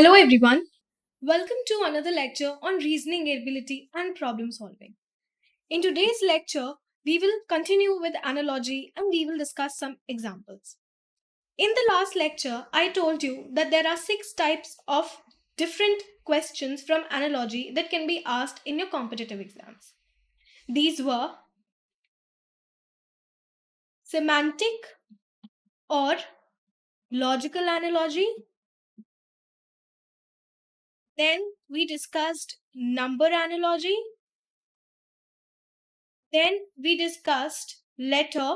Hello everyone. Welcome to another lecture on reasoning ability and problem solving. In today's lecture, we will continue with analogy and we will discuss some examples. In the last lecture, I told you that there are 6 types of different questions from analogy that can be asked in your competitive exams. These were semantic or logical analogy. Then we discussed number analogy. Then we discussed letter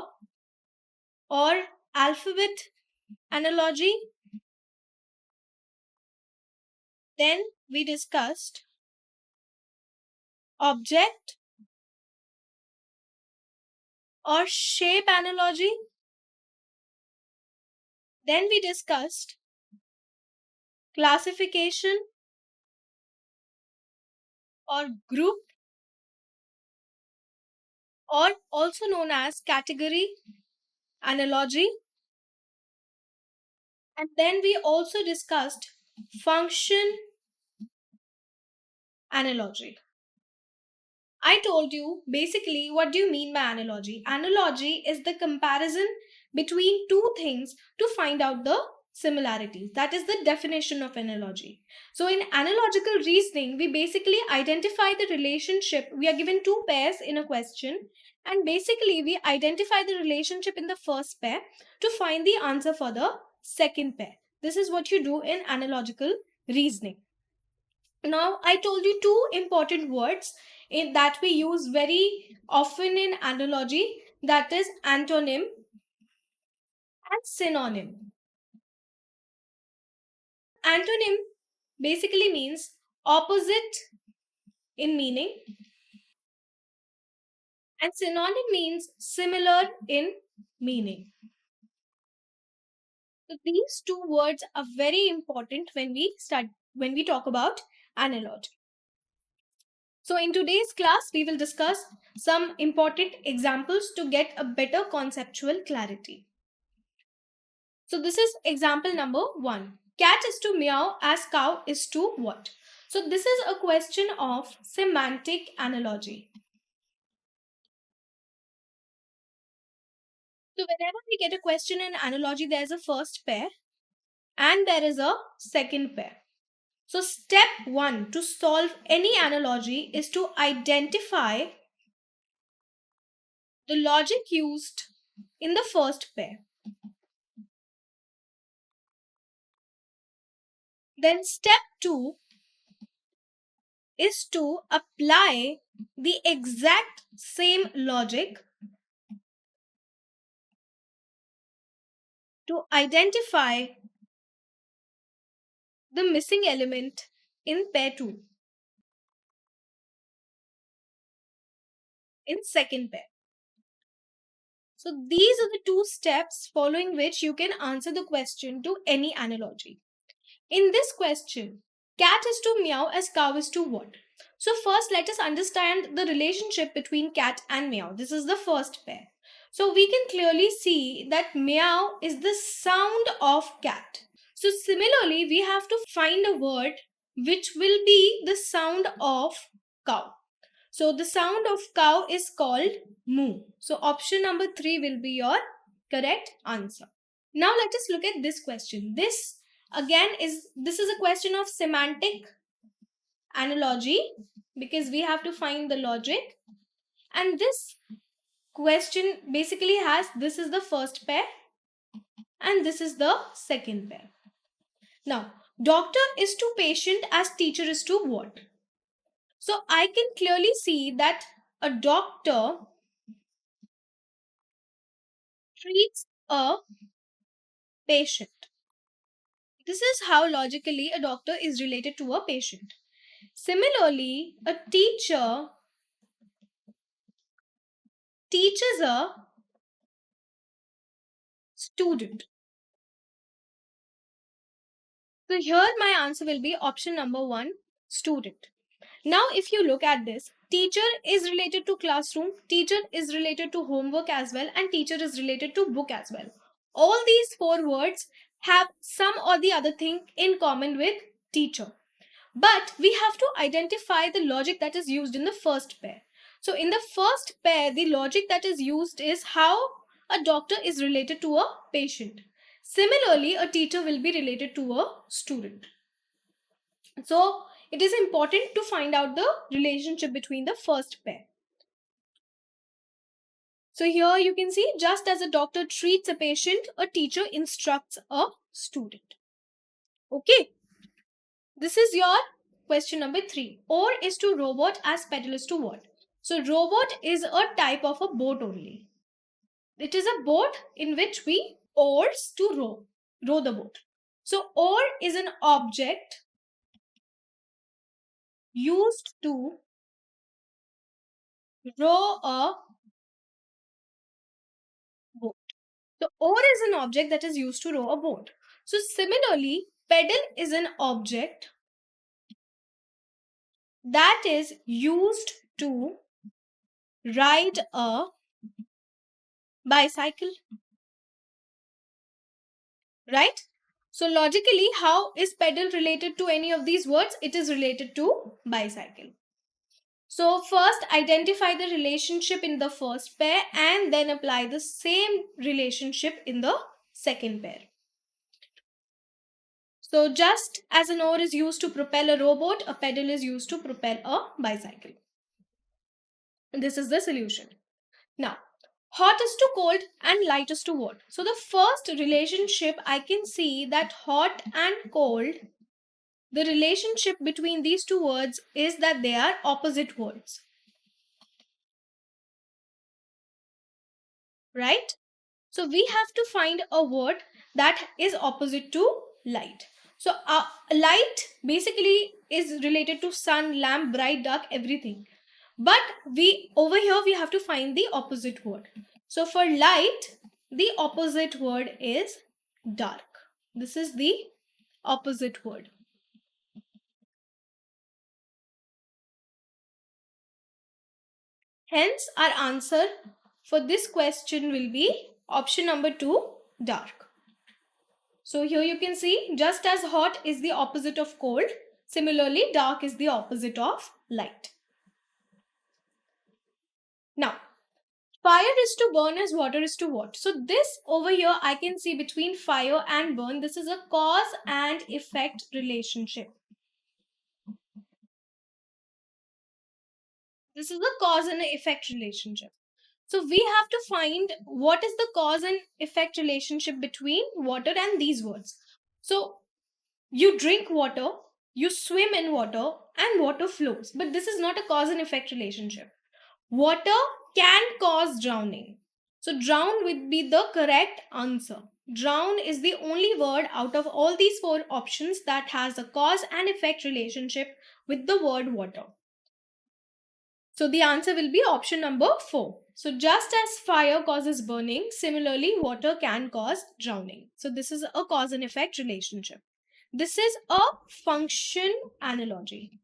or alphabet analogy. Then we discussed object or shape analogy. Then we discussed classification or group, or also known as category analogy. And then we also discussed function analogy. I told you basically what do you mean by analogy? Analogy is the comparison between two things to find out the similarities. That is the definition of analogy. So in analogical reasoning, we basically identify the relationship. We are given two pairs in a question, and basically we identify the relationship in the first pair to find the answer for the second pair. This is what you do in analogical reasoning. Now, I told you two important words that we use very often in analogy, that is antonym and synonym. Antonym basically means opposite in meaning, and synonym means similar in meaning. So these two words are very important when we talk about analogy. So in today's class, we will discuss some important examples to get a better conceptual clarity. So this is example number 1. Cat is to meow as cow is to what? So this is a question of semantic analogy. So whenever we get a question in analogy, there is a first pair and there is a second pair. So step 1 to solve any analogy is to identify the logic used in the first pair. Then step 2 is to apply the exact same logic to identify the missing element in pair 2 in second pair. So these are the two steps following which you can answer the question to any analogy. In this question, cat is to meow as cow is to what? So first let us understand the relationship between cat and meow. This is the first pair. So we can clearly see that meow is the sound of cat. So similarly, we have to find a word which will be the sound of cow. So the sound of cow is called moo. So option number 3 will be your correct answer. Now let us look at this question. This is a question of semantic analogy because we have to find the logic, and this question basically has this is the first pair and this is the second pair. Now, doctor is to patient as teacher is to what? So I can clearly see that a doctor treats a patient. This is how logically a doctor is related to a patient. Similarly, a teacher teaches a student. So here my answer will be option number 1, student. Now if you look at this, teacher is related to classroom, teacher is related to homework as well, and teacher is related to book as well. All these 4 words have some or the other thing in common with teacher. But we have to identify the logic that is used in the first pair. So in the first pair, the logic that is used is how a doctor is related to a patient. Similarly, a teacher will be related to a student. So it is important to find out the relationship between the first pair. So here you can see, just as a doctor treats a patient, a teacher instructs a student. Okay. This is your question number 3. Oar is to robot as pedal is to what? So robot is a type of a boat only. It is a boat in which we oars to row the boat. So oar is an object used to row a boat. So oar is an object that is used to row a boat. So similarly, pedal is an object that is used to ride a bicycle, right? So logically, how is pedal related to any of these words? It is related to bicycle. So first identify the relationship in the first pair and then apply the same relationship in the second pair. So just as an oar is used to propel a rowboat, a pedal is used to propel a bicycle. This is the solution. Now, hot is to cold and light is to what? So the first relationship, I can see that hot and cold, the relationship between these two words is that they are opposite words. Right? So we have to find a word that is opposite to light. So light basically is related to sun, lamp, bright, dark, everything. But over here we have to find the opposite word. So for light, the opposite word is dark. This is the opposite word. Hence, our answer for this question will be option number 2, dark. So here you can see, just as hot is the opposite of cold, similarly dark is the opposite of light. Now, fire is to burn as water is to what? So this over here I can see between fire and burn, this is a cause and effect relationship. This is a cause and effect relationship. So we have to find what is the cause and effect relationship between water and these words. So you drink water, you swim in water, and water flows. But this is not a cause and effect relationship. Water can cause drowning. So drown would be the correct answer. Drown is the only word out of all these 4 options that has a cause and effect relationship with the word water. So the answer will be option number 4. So just as fire causes burning, similarly water can cause drowning. So this is a cause and effect relationship. This is a function analogy.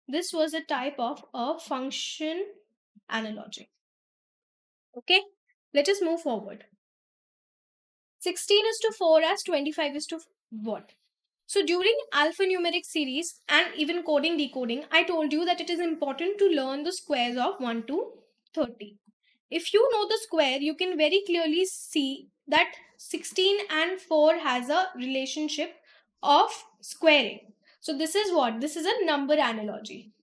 This was a type of a function analogy. Okay, let us move forward. 16 is to 4 as 25 is to what? So during alphanumeric series and even coding decoding, I told you that it is important to learn the squares of 1 to 30. If you know the square, you can very clearly see that 16 and 4 has a relationship of squaring. So this is what? This is a number analogy.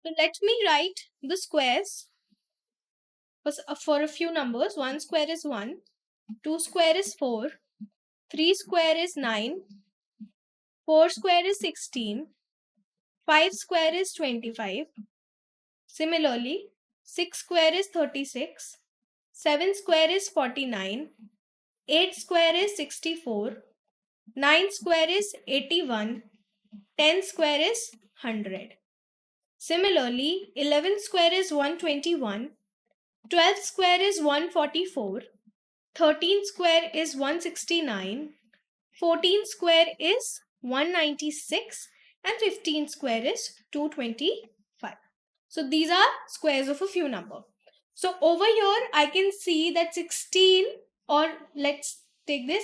So let me write the squares for a few numbers. 1 square is 1, 2 square is 4, 3 square is 9, 4 square is 16, 5 square is 25. Similarly, 6 square is 36, 7 square is 49, 8 square is 64, 9 square is 81, 10 square is 100. Similarly, 11 square is 121, 12 square is 144, 13 square is 169, 14 square is 196, and 15 square is 225. So these are squares of a few number. So over here I can see that 16, or let's take this,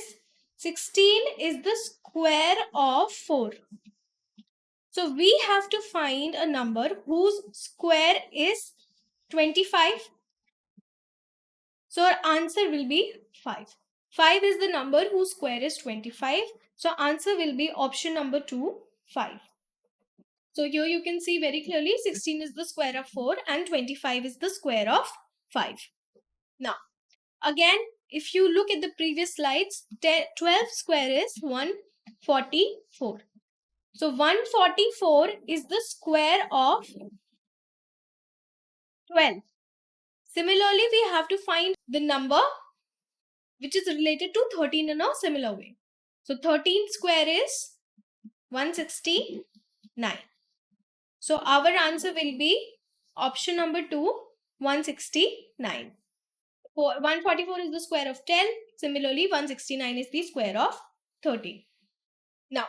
16 is the square of 4. So we have to find a number whose square is 25. So our answer will be 5. 5 is the number whose square is 25. So answer will be option number 2, 5. So here you can see very clearly 16 is the square of 4 and 25 is the square of 5. Now, again, if you look at the previous slides, 12 square is 144. So 144 is the square of 12. Similarly, we have to find the number which is related to 13 in a similar way. So 13 square is 169. So our answer will be option number 2, 169. 144 is the square of 10. Similarly, 169 is the square of 13. Now,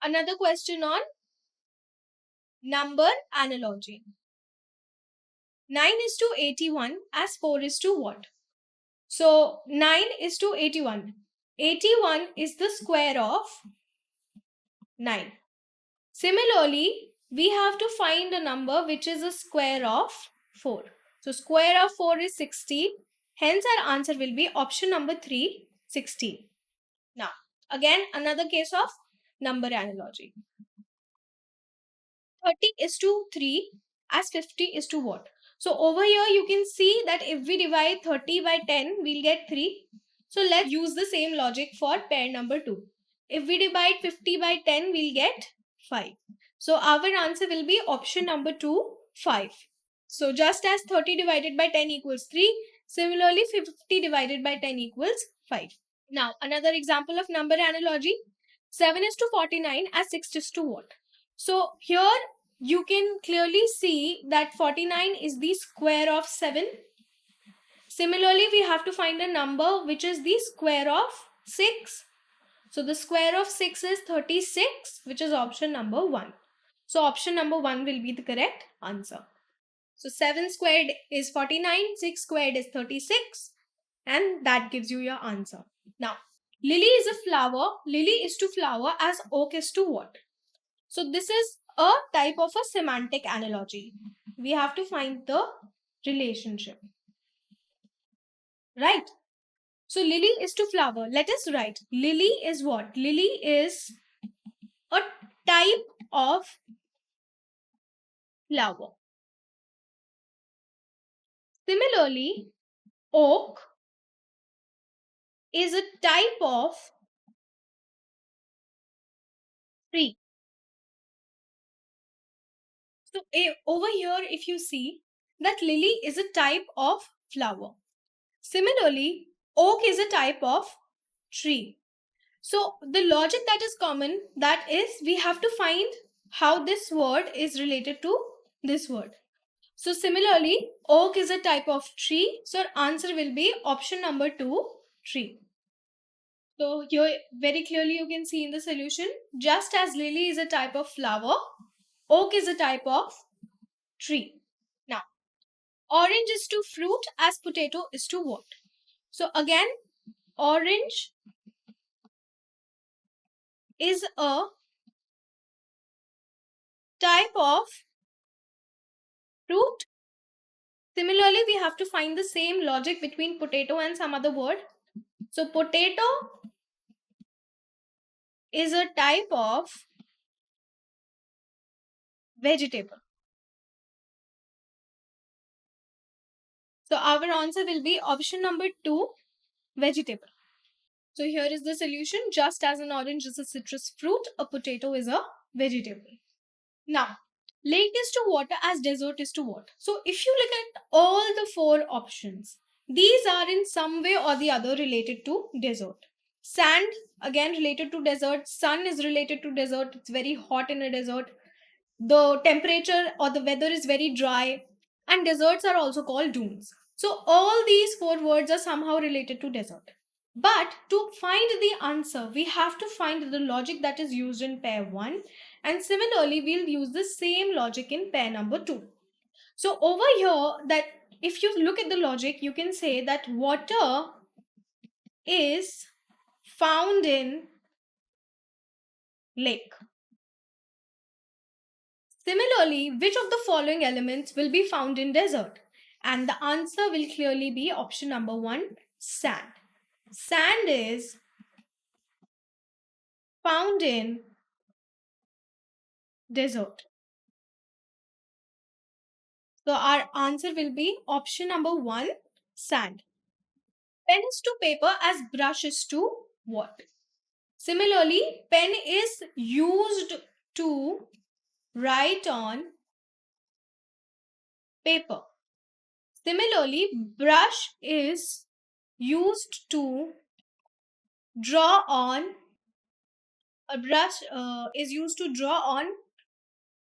another question on number analogy. 9 is to 81 as 4 is to what? So 9 is to 81. 81 is the square of 9. Similarly, we have to find a number which is a square of 4. So square of 4 is 16. Hence our answer will be option number 3, 16. Now, again another case of number analogy. 30 is to 3 as 50 is to what? So over here you can see that if we divide 30 by 10, we'll get 3. So let's use the same logic for pair number 2. If we divide 50 by 10, we'll get 5. So our answer will be option number 2, 5. So just as 30 divided by 10 equals 3, similarly 50 divided by 10 equals 5. Now another example of number analogy. 7 is to 49 as 6 is to what? So here you can clearly see that 49 is the square of 7. Similarly, we have to find a number which is the square of 6. So the square of 6 is 36, which is option number 1. So option number 1 will be the correct answer. So 7 squared is 49, 6 squared is 36, and that gives you your answer. Now, lily is a flower. Lily is to flower as oak is to what? So this is a type of a semantic analogy. We have to find the relationship. Right? So lily is to flower. Let us write. Lily is what? Lily is a type of flower. Similarly, oak is a type of tree. So over here, if you see that lily is a type of flower. Similarly, oak is a type of tree. So the logic that is common, that is we have to find how this word is related to this word. So similarly, oak is a type of tree. So our answer will be option number 2, tree. So here very clearly you can see in the solution, just as lily is a type of flower, oak is a type of tree. Now, orange is to fruit as potato is to what? So again, orange is a type of fruit. Similarly, we have to find the same logic between potato and some other word. So potato is a type of vegetable. So our answer will be option number 2, vegetable. So here is the solution. Just as an orange is a citrus fruit, a potato is a vegetable. Now, lake is to water as desert is to what? So if you look at all the 4 options, these are in some way or the other related to desert. Sand, again related to desert. Sun is related to desert. It's very hot in a desert. The temperature or the weather is very dry. And deserts are also called dunes. So all these 4 words are somehow related to desert. But to find the answer, we have to find the logic that is used in pair 1. And similarly, we'll use the same logic in pair number 2. So over here, that if you look at the logic, you can say that water is found in lake. Similarly, which of the following elements will be found in desert? And the answer will clearly be option number 1, sand. Sand is found in desert. So our answer will be option number 1, sand. Pen is to paper as brush is to what? Similarly, pen is used to write on paper. Similarly, brush is used to draw on, a brush is used to draw on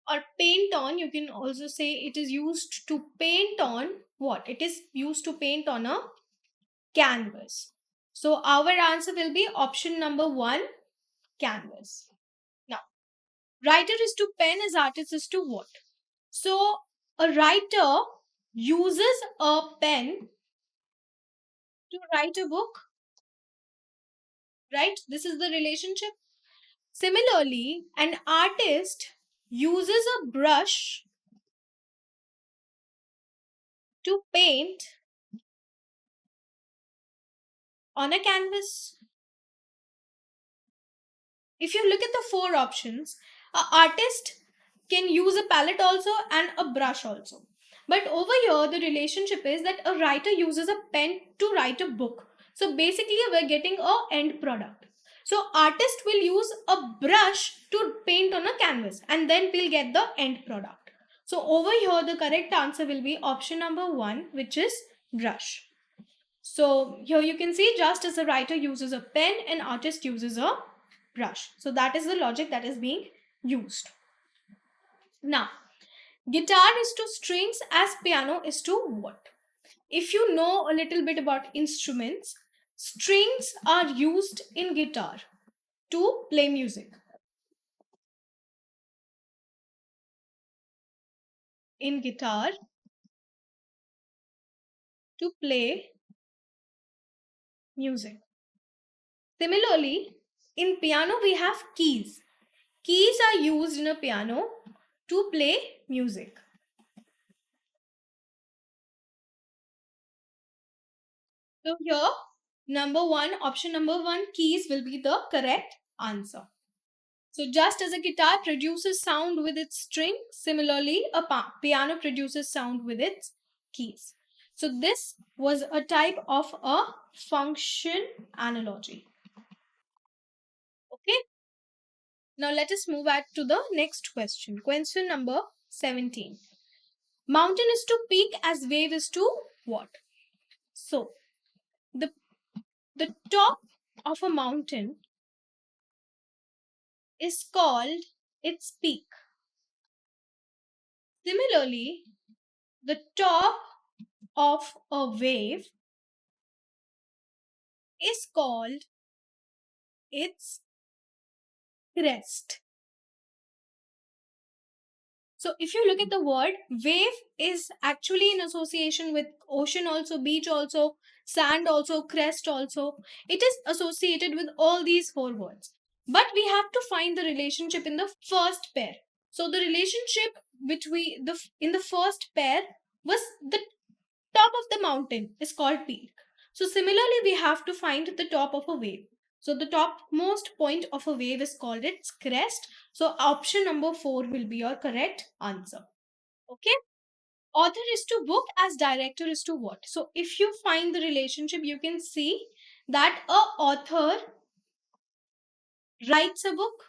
or paint on. You can also say it is used to paint on what? It is used to paint on a canvas. So our answer will be option number 1, canvas. Now, writer is to pen as artist is to what? So a writer uses a pen to write a book, right? This is the relationship. Similarly, an artist uses a brush to paint on a canvas. If you look at the 4 options, an artist can use a palette also and a brush also. But over here, the relationship is that a writer uses a pen to write a book. So basically, we're getting a end product. So artist will use a brush to paint on a canvas and then we'll get the end product. So over here, the correct answer will be option number 1, which is brush. So here you can see, just as a writer uses a pen, an artist uses a brush. So that is the logic that is being used. Now, guitar is to strings as piano is to what? If you know a little bit about instruments, strings are used in guitar to play music. In guitar, to play music. Similarly, in piano we have keys. Keys are used in a piano to play music. So here, option number 1, keys will be the correct answer. So just as a guitar produces sound with its string, similarly a piano produces sound with its keys. So this was a type of a function analogy. Okay. Now let us move on to the next question. Question number 17. Mountain is to peak as wave is to what? So the top of a mountain is called its peak. Similarly, the top of a wave is called its crest. So if you look at the word, wave is actually in association with ocean also, beach also, sand also, crest also. It is associated with all these 4 words. But we have to find the relationship in the first pair. So the relationship between in the first pair was the top of the mountain is called peak. So similarly, we have to find the top of a wave. So the topmost point of a wave is called its crest. So option number 4 will be your correct answer. Okay. Author is to book as director is to what? So if you find the relationship, you can see that a author writes a book,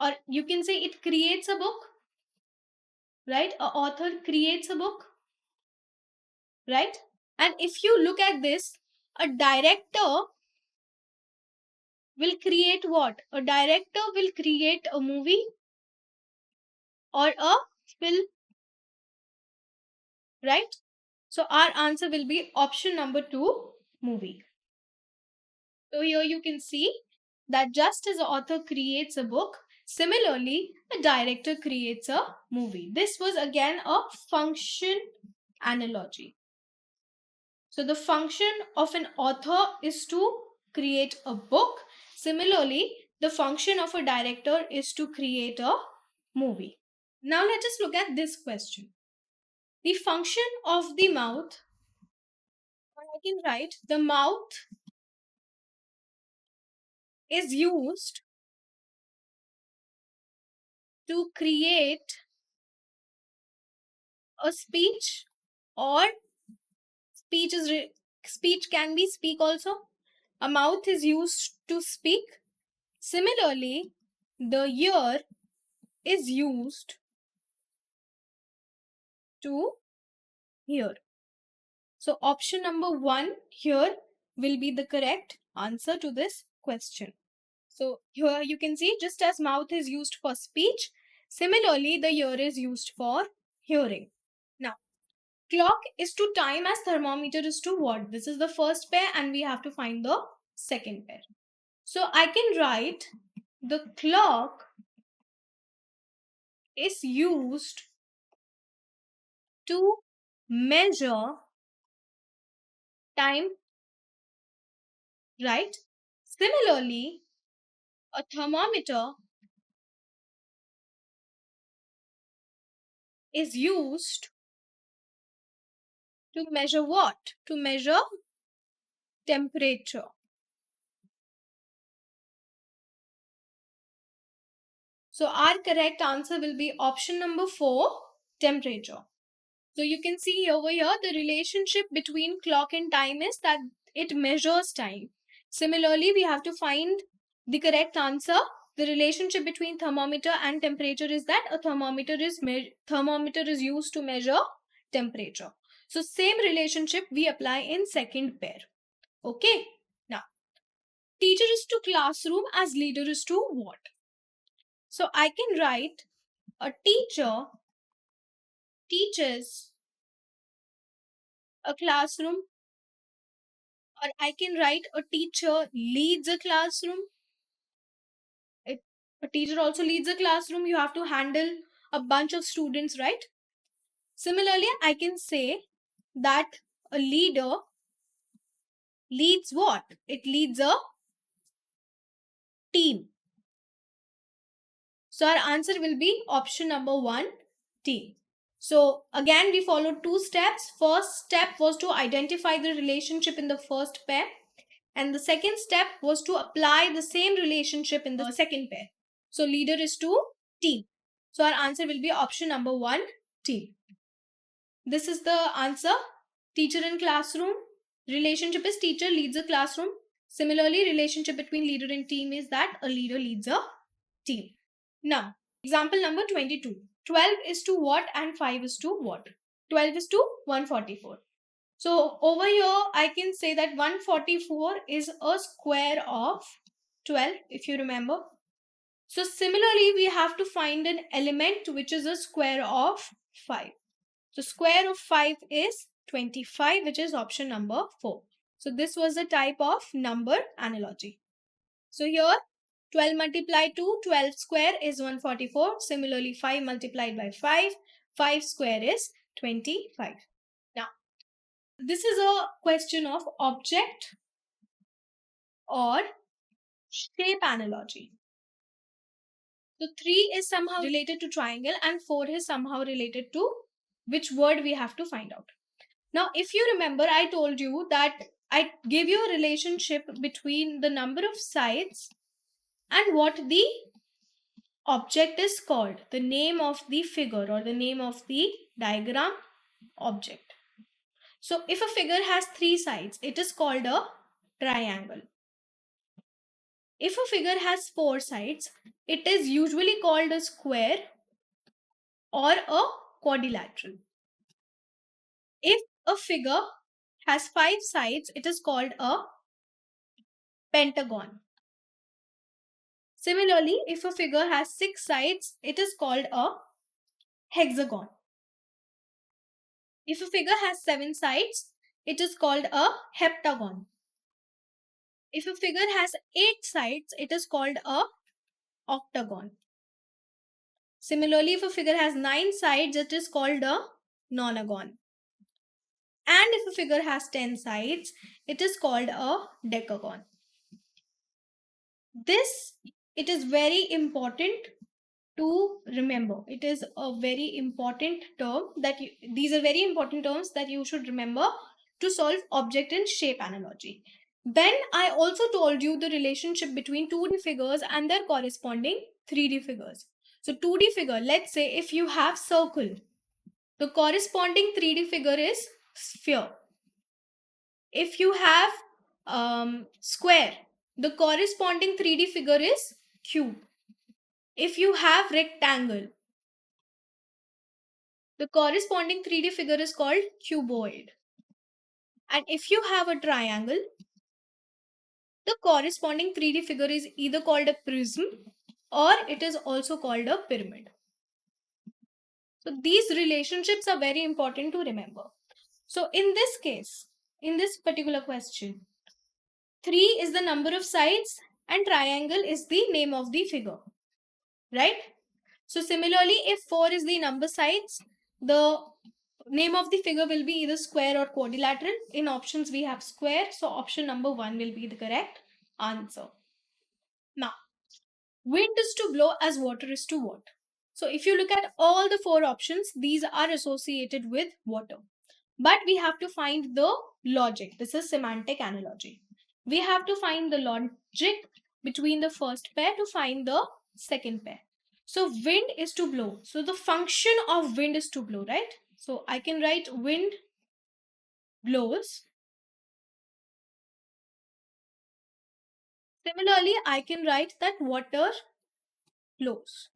or you can say it creates a book, right? A author creates a book, right? And if you look at this, a director will create what? A director will create a movie or a film, right? So our answer will be option number 2, movie. So here you can see that just as the author creates a book, similarly a director creates a movie. This was again a function analogy. So the function of an author is to create a book. Similarly, the function of a director is to create a movie. Now let us look at this question. The function of the mouth, or I can write the mouth is used to create a speech, or speech can be speak also. A mouth is used to speak. Similarly, the ear is used to hear. So option number 1 here will be the correct answer to this question. So here you can see, just as mouth is used for speech, similarly the ear is used for hearing. Now, clock is to time as thermometer is to what? This is the first pair and we have to find the second pair. So I can write the clock is used to measure time, right? Similarly, a thermometer is used to measure what? To measure temperature. So our correct answer will be option number 4, temperature. So you can see over here the relationship between clock and time is that it measures time. Similarly, we have to find the correct answer. The relationship between thermometer and temperature is that a thermometer is used to measure temperature. So same relationship we apply in second pair. Okay. Now, teacher is to classroom as leader is to what? So I can write a teacher teaches a classroom, or I can write a teacher leads a classroom. A teacher also leads a classroom. You have to handle a bunch of students, right? Similarly, I can say that a leader leads what? It leads a team. So our answer will be option number 1, team. So again, we followed 2 steps. First step was to identify the relationship in the first pair. And the second step was to apply the same relationship in the second pair. So leader is to team. So our answer will be option number 1, team. This is the answer. Teacher in classroom. Relationship is teacher leads a classroom. Similarly, relationship between leader and team is that a leader leads a team. Now, example number 22. 12 is to what and 5 is to what? 12 is to 144. So over here, I can say that 144 is a square of 12, if you remember. So similarly, we have to find an element which is a square of 5. So square of 5 is 25, which is option number 4. So this was the type of number analogy. So here 12 multiplied to 12 square is 144. Similarly, 5 multiplied by 5 square is 25. Now, this is a question of object or shape analogy. So 3 is somehow related to triangle and 4 is somehow related to which word we have to find out. Now, if you remember, I told you that I gave you a relationship between the number of sides and what the object is called, the name of the figure or the name of the diagram object. So if a figure has 3 sides, it is called a triangle. If a figure has 4 sides, it is usually called a square or a quadrilateral. If a figure has 5 sides, it is called a pentagon. Similarly, if a figure has 6 sides, it is called a hexagon. If a figure has 7 sides, it is called a heptagon. If a figure has 8 sides, it is called a octagon. Similarly, if a figure has 9 sides, it is called a nonagon. And if a figure has 10 sides, it is called a decagon. This, it is very important to remember. It is a very important term that these are very important terms that you should remember to solve object and shape analogy. Then I also told you the relationship between 2D figures and their corresponding 3D figures. So 2D figure, let's say if you have circle, the corresponding 3D figure is sphere. If you have square, the corresponding 3D figure is cube. If you have rectangle, the corresponding 3D figure is called cuboid. And if you have a triangle, the corresponding 3D figure is either called a prism or it is also called a pyramid. So these relationships are very important to remember. So in this case, in this particular question, 3 is the number of sides and triangle is the name of the figure, right? So similarly, if 4 is the number sides, the name of the figure will be either square or quadrilateral. In options, we have square. So option number 1 will be the correct answer. Now, wind is to blow as water is to what? So if you look at all the 4 options, these are associated with water. But we have to find the logic. This is semantic analogy. We have to find the logic between the first pair to find the second pair. So wind is to blow. So the function of wind is to blow, right? So I can write wind blows. Similarly, I can write that water flows.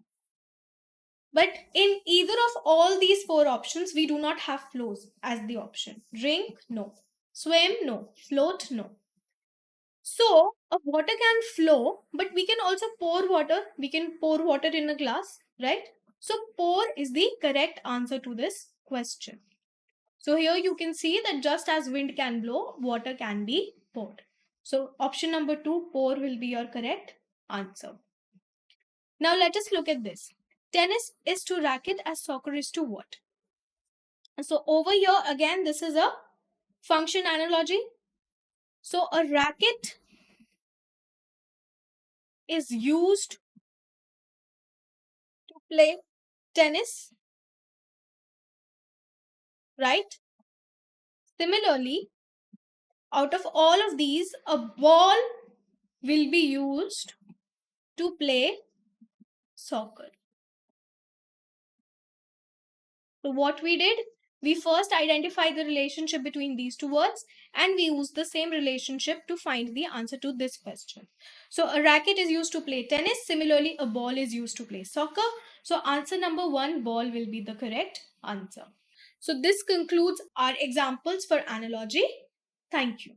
But in either of all these 4 options, we do not have flows as the option. Drink, no. Swim, no. Float, no. So a water can flow, but we can also pour water. We can pour water in a glass, right? So pour is the correct answer to this question. So here you can see that just as wind can blow, water can be poured. So option number 2, pour, will be your correct answer. Now let us look at this. Tennis is to racket as soccer is to what? So over here again, this is a function analogy. So a racket is used to play tennis, right? Similarly, out of all of these, a ball will be used to play soccer. So what we did, we first identified the relationship between these two words and we used the same relationship to find the answer to this question. So a racket is used to play tennis. Similarly, a ball is used to play soccer. So answer number 1, ball, will be the correct answer. So this concludes our examples for analogy. Thank you.